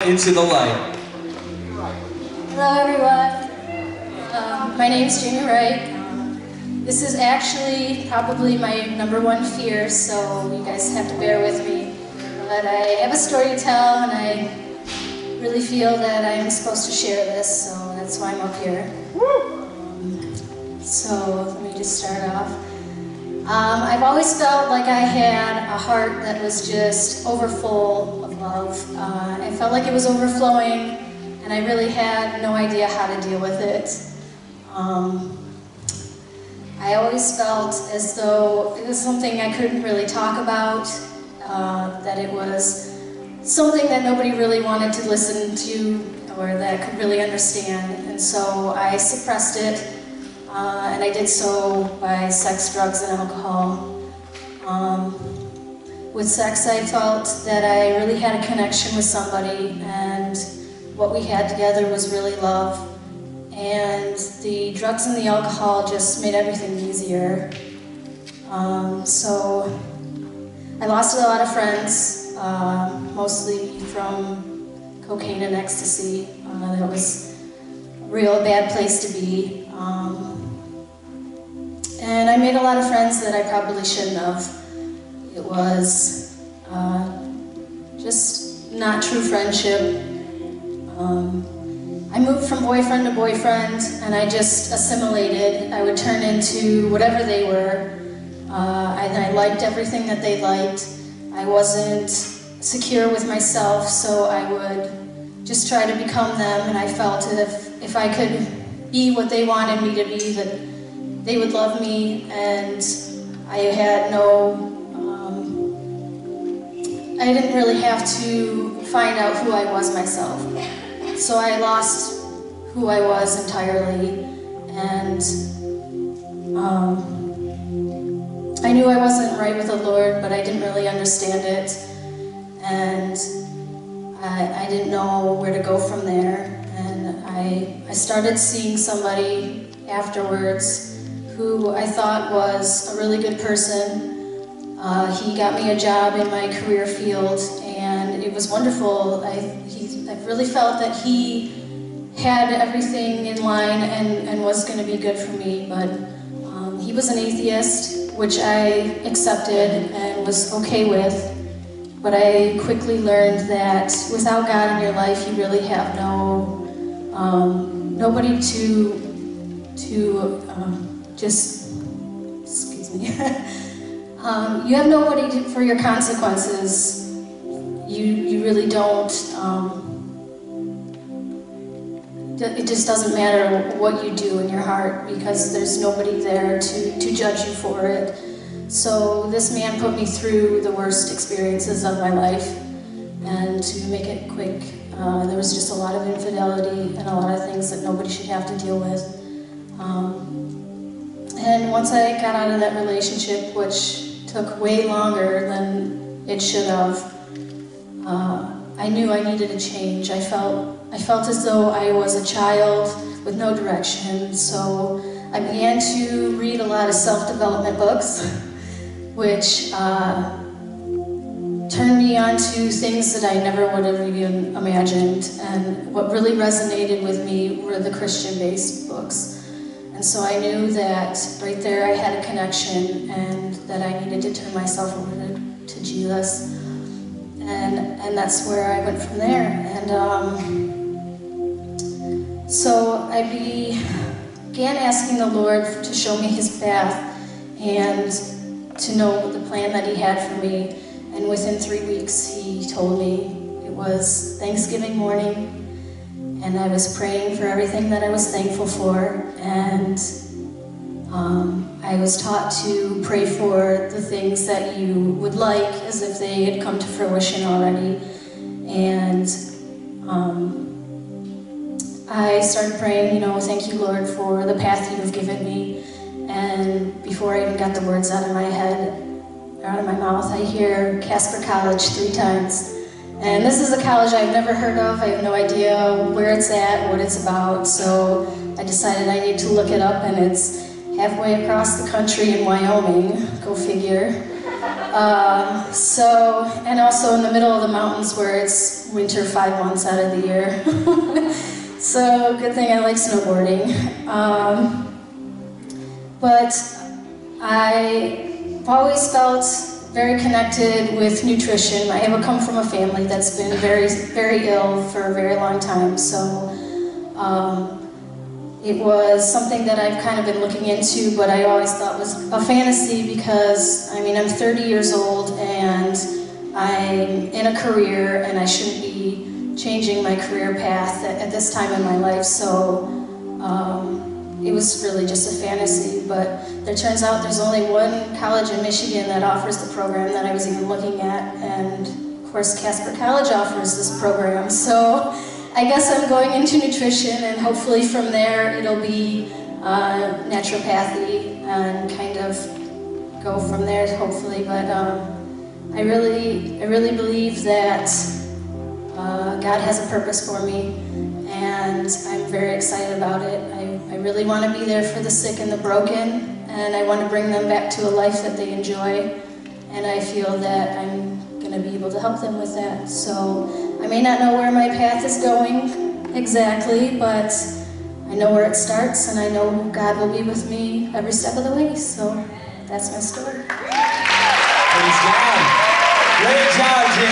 Into the light. Hello everyone, my name is Jamie Wright. This is actually probably my #1 fear, so you guys have to bear with me. But I have a story to tell and I really feel that I'm supposed to share this, so that's why I'm up here. So let me just start off. I've always felt like I had a heart that was just overfull of love. I felt like it was overflowing and I really had no idea how to deal with it. I always felt as though it was something I couldn't really talk about, that it was something that nobody really wanted to listen to or that could really understand, and so I suppressed it. And I did so by sex, drugs, and alcohol. With sex, I felt that I really had a connection with somebody, and what we had together was really love. And the drugs and the alcohol just made everything easier. So I lost a lot of friends, mostly from cocaine and ecstasy. That was a real bad place to be. And I made a lot of friends that I probably shouldn't have. It was just not true friendship. I moved from boyfriend to boyfriend and I just assimilated. I would turn into whatever they were. I liked everything that they liked. I wasn't secure with myself, so I would just try to become them, and I felt if I could be what they wanted me to be, that they would love me, and I had I didn't really have to find out who I was myself. So I lost who I was entirely, and I knew I wasn't right with the Lord, but I didn't really understand it, and I didn't know where to go from there. And I started seeing somebody afterwards who I thought was a really good person. He got me a job in my career field, and it was wonderful. I really felt that he had everything in line and was going to be good for me, but he was an atheist, which I accepted and was okay with. But I quickly learned that without God in your life, you really have nobody to just, excuse me, you have nobody for your consequences. You really don't, it just doesn't matter what you do in your heart because there's nobody there to judge you for it. So this man put me through the worst experiences of my life, and to make it quick, there was just a lot of infidelity and a lot of things that nobody should have to deal with. And once I got out of that relationship, which took way longer than it should have, I knew I needed a change. I felt as though I was a child with no direction, so I began to read a lot of self-development books, which turned me on to things that I never would have even imagined. And what really resonated with me were the Christian-based books. And so I knew that right there I had a connection and that I needed to turn myself over to Jesus. And that's where I went from there. And so I began asking the Lord to show me His path and to know the plan that He had for me. And within 3 weeks, He told me. It was Thanksgiving morning, and I was praying for everything that I was thankful for, and I was taught to pray for the things that you would like as if they had come to fruition already. And I started praying, thank you, Lord, for the path you have given me. And before I even got the words out of my head, out of my mouth, I hear Casper College 3 times. And this is a college I've never heard of. I have no idea where it's at, what it's about, so I decided I need to look it up, and it's halfway across the country in Wyoming. Go figure. And also in the middle of the mountains where it's winter 5 months out of the year. So good thing I like snowboarding. But I've always felt very connected with nutrition. I come from a family that's been very, very ill for a very long time, so it was something that I've kind of been looking into, but I always thought was a fantasy because, I mean, I'm 30 years old and I'm in a career and I shouldn't be changing my career path at this time in my life, so it was really just a fantasy. But there turns out there's only one college in Michigan that offers the program that I was even looking at, and of course Casper College offers this program, so I guess I'm going into nutrition, and hopefully from there it'll be naturopathy and kind of go from there, hopefully. But I really believe that God has a purpose for me, and I'm very excited about it. I really want to be there for the sick and the broken, and I want to bring them back to a life that they enjoy, and I feel that I'm going to be able to help them with that. So I may not know where my path is going exactly, but I know where it starts, and I know God will be with me every step of the way. So that's my story. Praise God. Great job, Jim.